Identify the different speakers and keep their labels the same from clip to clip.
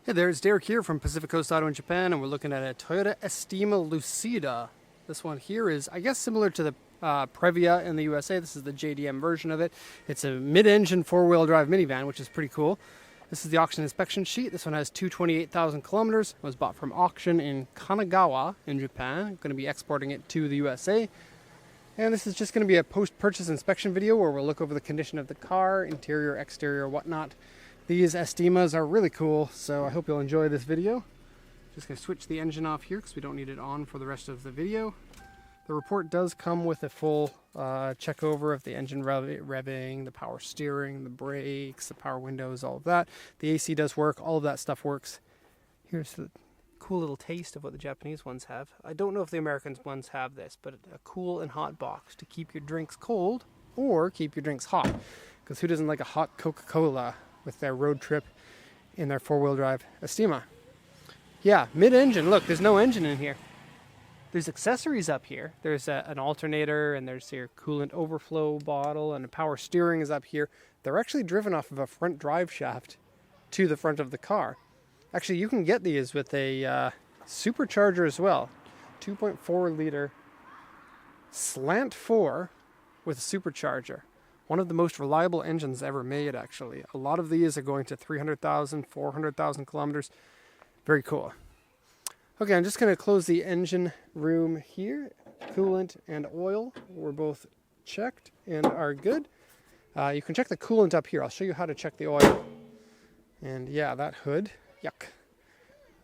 Speaker 1: Hey there, it's Derek here from Pacific Coast Auto in Japan, and we're looking at a Toyota Estima Lucida. This one here is, I guess, similar to the Previa in the USA. This is the JDM version of it. It's a mid-engine four-wheel drive minivan, which is pretty cool. This is the auction inspection sheet. This one has 228,000 kilometers. It was bought from auction in Kanagawa in Japan. I'm going to be exporting it to the USA. And this is just going to be a post-purchase inspection video where we'll look over the condition of the car, interior, exterior, whatnot. These Estimas are really cool, so I hope you'll enjoy this video. Just going to switch the engine off here because we don't need it on for the rest of the video. The report does come with a full check over of the engine revving, the power steering, the brakes, the power windows, all of that. The AC does work, all of that stuff works. Here's the cool little taste of what the Japanese ones have. I don't know if the American ones have this, but a cool and hot box to keep your drinks cold or keep your drinks hot. Because who doesn't like a hot Coca-Cola with their road trip in their four-wheel drive Estima? Yeah, mid-engine. Look, there's no engine in here. There's accessories up here. There's an alternator, and there's your coolant overflow bottle, and a power steering is up here. They're actually driven off of a front drive shaft to the front of the car. Actually, you can get these with a supercharger as well. 2.4 liter slant 4 with a supercharger. One of the most reliable engines ever made, actually. A lot of these are going to 300,000, 400,000 kilometers. Very cool. Okay, I'm just going to close the engine room here. Coolant and oil were both checked and are good. You can check the coolant up here. I'll show you how to check the oil. And yeah, that hood, yuck.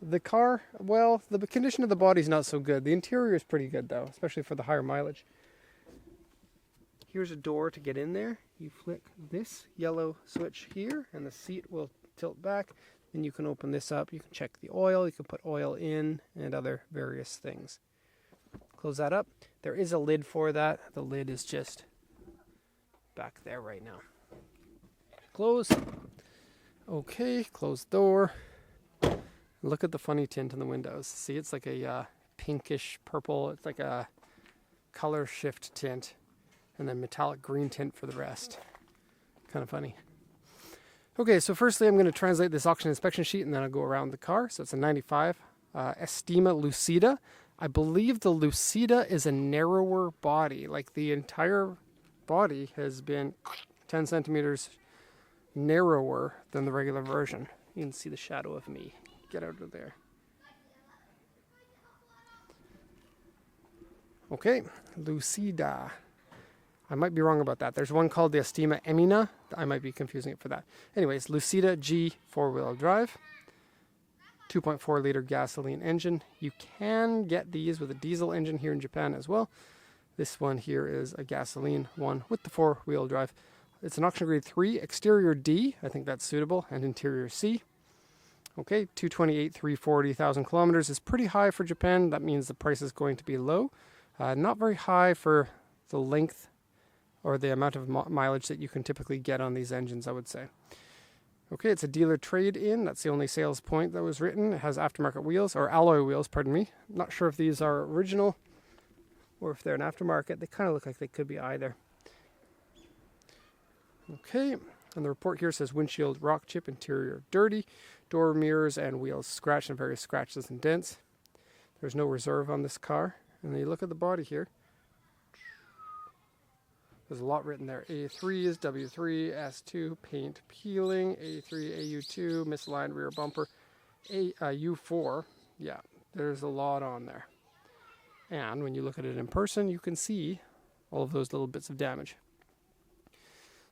Speaker 1: The car, well, the condition of the body's not so good. The interior is pretty good, though, especially for the higher mileage. Here's a door to get in there. You flick this yellow switch here and the seat will tilt back. Then you can open this up. You can check the oil. You can put oil in and other various things. Close that up. There is a lid for that. The lid is just back there right now. Close. Okay, close door. Look at the funny tint in the windows. See, it's like a pinkish purple. It's like a color shift tint. And then metallic green tint for the rest. Kind of funny. Okay, so firstly I'm going to translate this auction inspection sheet and then I'll go around the car. So it's a 95 Estima Lucida. I believe the Lucida is a narrower body. Like the entire body has been 10 centimeters narrower than the regular version. You can see the shadow of me. Get out of there. Okay, Lucida. I might be wrong about that. There's one called the Estima Emina. I might be confusing it for that. Anyways, Lucida G four-wheel drive. 2.4 liter gasoline engine. You can get these with a diesel engine here in Japan as well. This one here is a gasoline one with the four-wheel drive. It's an auction grade 3, exterior D. I think that's suitable. And interior C. Okay, 340,000 kilometers is pretty high for Japan. That means the price is going to be low. Not very high for the length or the amount of mileage that you can typically get on these engines, I would say. Okay, it's a dealer trade-in. That's the only sales point that was written. It has aftermarket wheels, or alloy wheels, pardon me. Not sure if these are original or if they're an aftermarket. They kind of look like they could be either. Okay, and the report here says windshield rock chip, interior dirty, door mirrors and wheels scratched and various scratches and dents. There's no reserve on this car. And then you look at the body here. There's a lot written there. A3s, W3, S2, paint peeling, A3, AU2, misaligned rear bumper, U4. Yeah, there's a lot on there. And when you look at it in person, you can see all of those little bits of damage.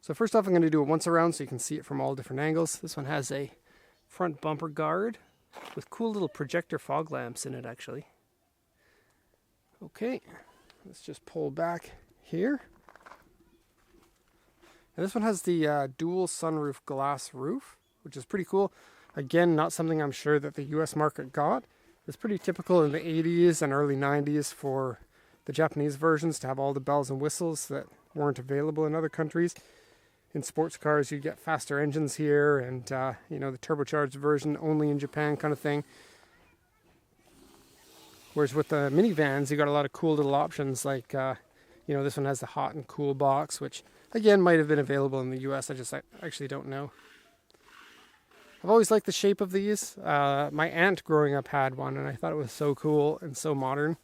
Speaker 1: So first off, I'm going to do it once around so you can see it from all different angles. This one has a front bumper guard with cool little projector fog lamps in it, actually. Okay, let's just pull back here. And this one has the dual sunroof glass roof, which is pretty cool. Again, not something I'm sure that the US market got. It's pretty typical in the 80s and early 90s for the Japanese versions to have all the bells and whistles that weren't available in other countries. In sports cars, you get faster engines here and, you know, the turbocharged version only in Japan kind of thing. Whereas with the minivans, you got a lot of cool little options like, you know, this one has the hot and cool box, which again might have been available in the US. I actually don't know. I've always liked the shape of these. My aunt growing up had one, and I thought it was so cool and so modern.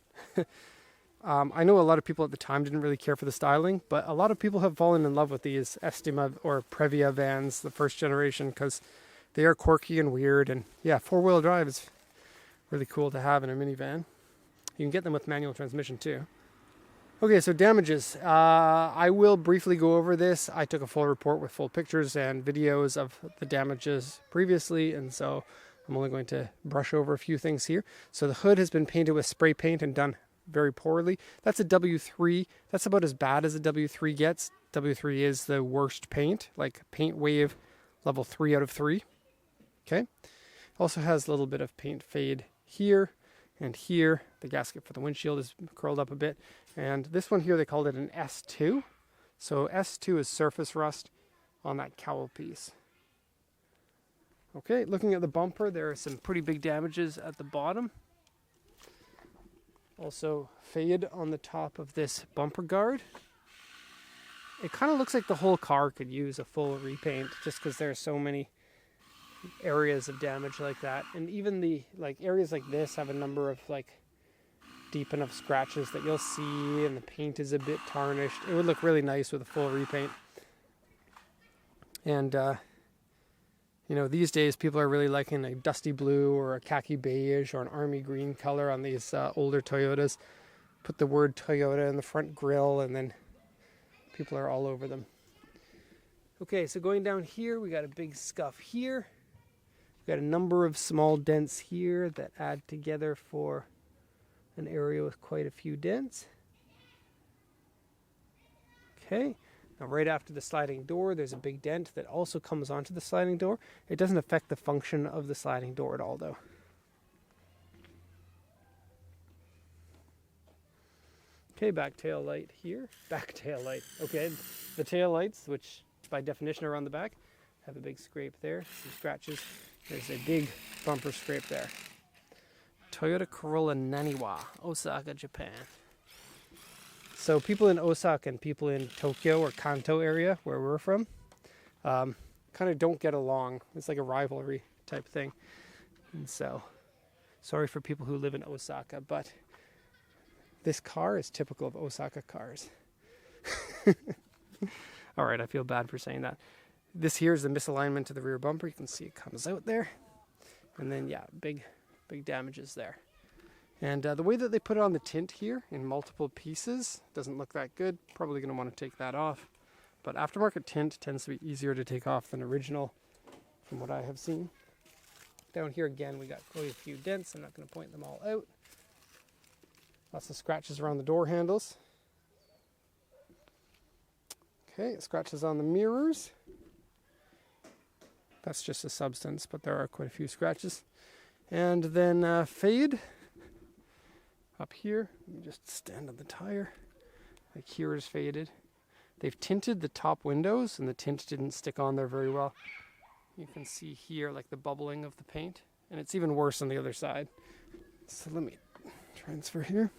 Speaker 1: I know a lot of people at the time didn't really care for the styling, but a lot of people have fallen in love with these Estima or Previa vans, the first generation, because they are quirky and weird. And yeah, four-wheel drive is really cool to have in a minivan. You can get them with manual transmission too. Okay, so damages. I will briefly go over this. I took a full report with full pictures and videos of the damages previously, and so I'm only going to brush over a few things here. So the hood has been painted with spray paint and done very poorly. That's a W3. That's about as bad as a W3 gets. W3 is the worst paint, like paint wave level 3 out of 3. Okay. Also has a little bit of paint fade here and here. The gasket for the windshield is curled up a bit. And this one here, they called it an S2. So S2 is surface rust on that cowl piece. Okay, looking at the bumper, there are some pretty big damages at the bottom. Also fade on the top of this bumper guard. It kind of looks like the whole car could use a full repaint just because there are so many areas of damage like that. And even the areas like this have a number of deep enough scratches that you'll see, and the paint is a bit tarnished. It would look really nice with a full repaint. And these days people are really liking a dusty blue or a khaki beige or an army green color on these older Toyotas. Put the word Toyota in the front grille, and then people are all over them. Okay, so going down here, we got a big scuff here. We got a number of small dents here that add together for an area with quite a few dents. Okay, now right after the sliding door, there's a big dent that also comes onto the sliding door. It doesn't affect the function of the sliding door at all, though. Okay, back tail light here. Back tail light. Okay, the tail lights, which by definition are on the back, have a big scrape there, some scratches. There's a big bumper scrape there. Toyota Corolla Naniwa, Osaka, Japan. So people in Osaka and people in Tokyo or Kanto area, where we're from, kind of don't get along. It's like a rivalry type thing. And so, sorry for people who live in Osaka, but this car is typical of Osaka cars. All right, I feel bad for saying that. This here is the misalignment to the rear bumper. You can see it comes out there. And then, yeah, big damages there. And the way that they put it on the tint here in multiple pieces doesn't look that good. Probably going to want to take that off. But aftermarket tint tends to be easier to take off than original, from what I have seen. Down here again, we got quite a few dents. I'm not going to point them all out. Lots of scratches around the door handles. Okay, scratches on the mirrors. That's just a substance, but there are quite a few scratches. And then fade up here. Let me just stand on the tire. Like here is faded. They've tinted the top windows, and the tint didn't stick on there very well. You can see here like the bubbling of the paint, and it's even worse on the other side. So let me transfer here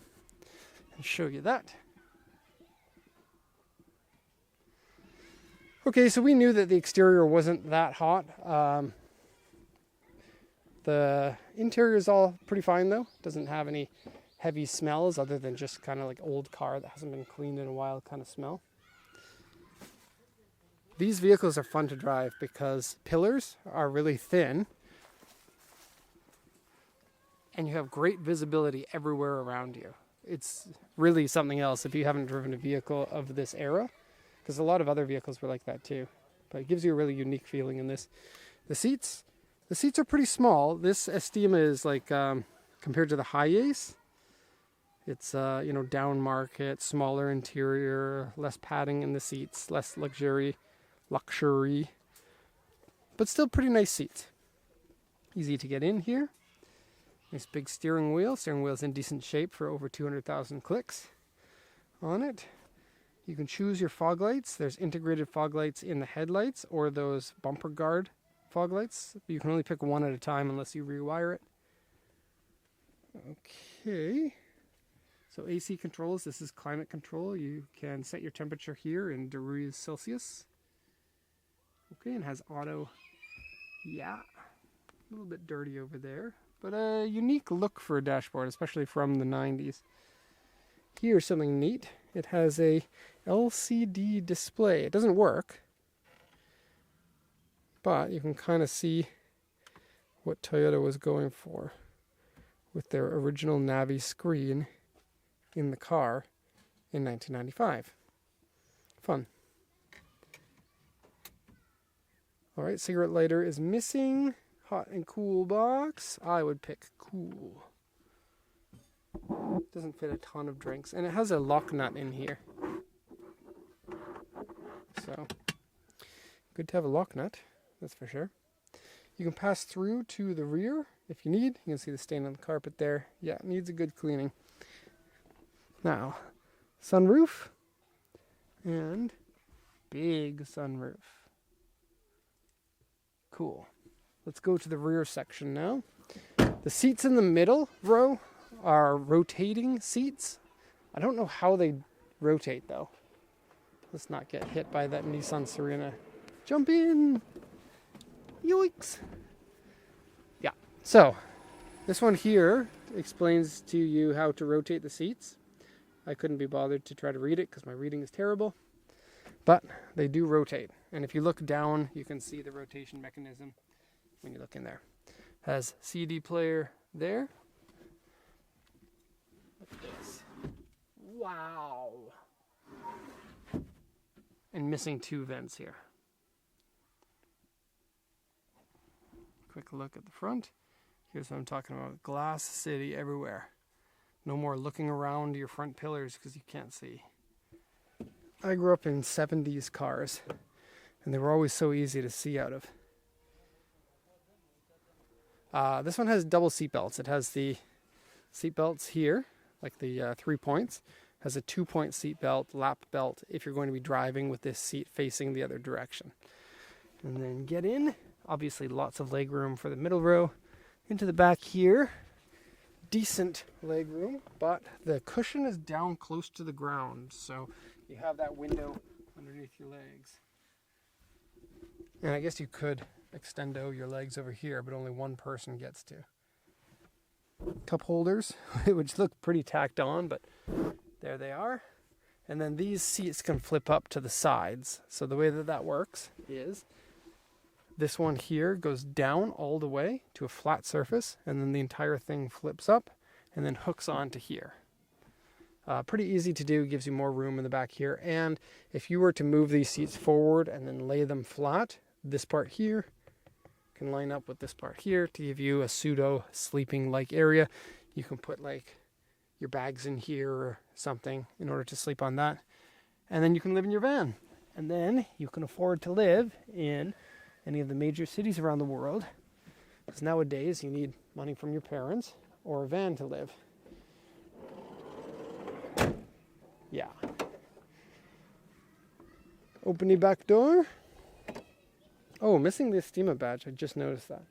Speaker 1: and show you that. Okay, so we knew that the exterior wasn't that hot. The interior is all pretty fine though. Doesn't have any heavy smells other than just kind of like old car that hasn't been cleaned in a while kind of smell. These vehicles are fun to drive because pillars are really thin and you have great visibility everywhere around you. It's really something else if you haven't driven a vehicle of this era, because a lot of other vehicles were like that too. But it gives you a really unique feeling in this. The seats are pretty small. This Estima is like, compared to the Hiace, it's, down market, smaller interior, less padding in the seats, less luxury, but still pretty nice seats. Easy to get in here. Nice big steering wheel. Steering wheel's in decent shape for over 200,000 clicks on it. You can choose your fog lights. There's integrated fog lights in the headlights or those bumper guard fog lights. You can only pick one at a time unless you rewire it. Okay. So AC controls, this is climate control. You can set your temperature here in degrees Celsius. Okay, and has auto, yeah, A little bit dirty over there, but a unique look for a dashboard, especially from the 90s. Here's something neat. It has a LCD display. It doesn't work, but you can kind of see what Toyota was going for with their original Navi screen in the car in 1995. Fun. Alright, cigarette lighter is missing. Hot and cool box. I would pick cool. Doesn't fit a ton of drinks. And it has a lock nut in here. So, good to have a lock nut, that's for sure. You can pass through to the rear if you need. You can see the stain on the carpet there. Yeah, it needs a good cleaning. Now, sunroof. And big sunroof. Cool. Let's go to the rear section now. The seats in the middle row are rotating seats. I don't know how they rotate though. Let's not get hit by that Nissan Serena. Jump in! Yoicks! Yeah, so this one here explains to you how to rotate the seats. I couldn't be bothered to try to read it because my reading is terrible. But they do rotate. And if you look down, you can see the rotation mechanism when you look in there. Has CD player there. Look at this. Wow! And missing 2 vents here. Quick look at the front. Here's what I'm talking about. Glass city everywhere. No more looking around your front pillars because you can't see. I grew up in 70s cars, and they were always so easy to see out of. This one has double seat belts. It has the seat belts here, like the 3 points. Has a 2-point seat belt, lap belt, if you're going to be driving with this seat facing the other direction. And then get in. Obviously lots of leg room for the middle row. Into the back here. Decent leg room, but the cushion is down close to the ground, so you have that window underneath your legs. And I guess you could extendo your legs over here, but only one person gets to. Cup holders, which look pretty tacked on, but there they are. And then these seats can flip up to the sides. So the way that that works is this one here goes down all the way to a flat surface, and then the entire thing flips up and then hooks onto here. Pretty easy to do, gives you more room in the back here. And if you were to move these seats forward and then lay them flat, this part here can line up with this part here to give you a pseudo sleeping-like area. You can put like your bags in here or something in order to sleep on that. And then you can live in your van. And then you can afford to live in any of the major cities around the world. Because nowadays you need money from your parents or a van to live. Yeah. Open the back door. Oh, missing the Estima badge. I just noticed that.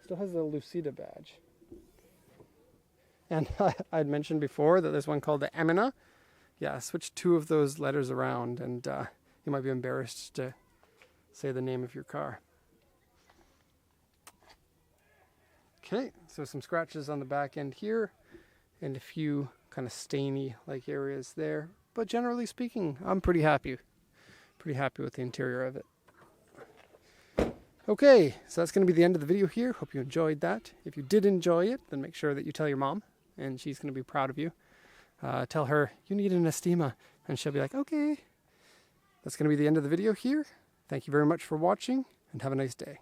Speaker 1: Still has the Lucida badge. And I'd mentioned before that there's one called the Emina. Yeah, switch 2 of those letters around and you might be embarrassed to say the name of your car. Okay, so some scratches on the back end here and a few kind of stainy like areas there. But generally speaking, I'm pretty happy with the interior of it. Okay, so that's going to be the end of the video here. Hope you enjoyed that. If you did enjoy it, then make sure that you tell your mom, and she's going to be proud of you. Tell her you need an Estima, and she'll be like, okay. That's going to be the end of the video here. Thank you very much for watching, and have a nice day.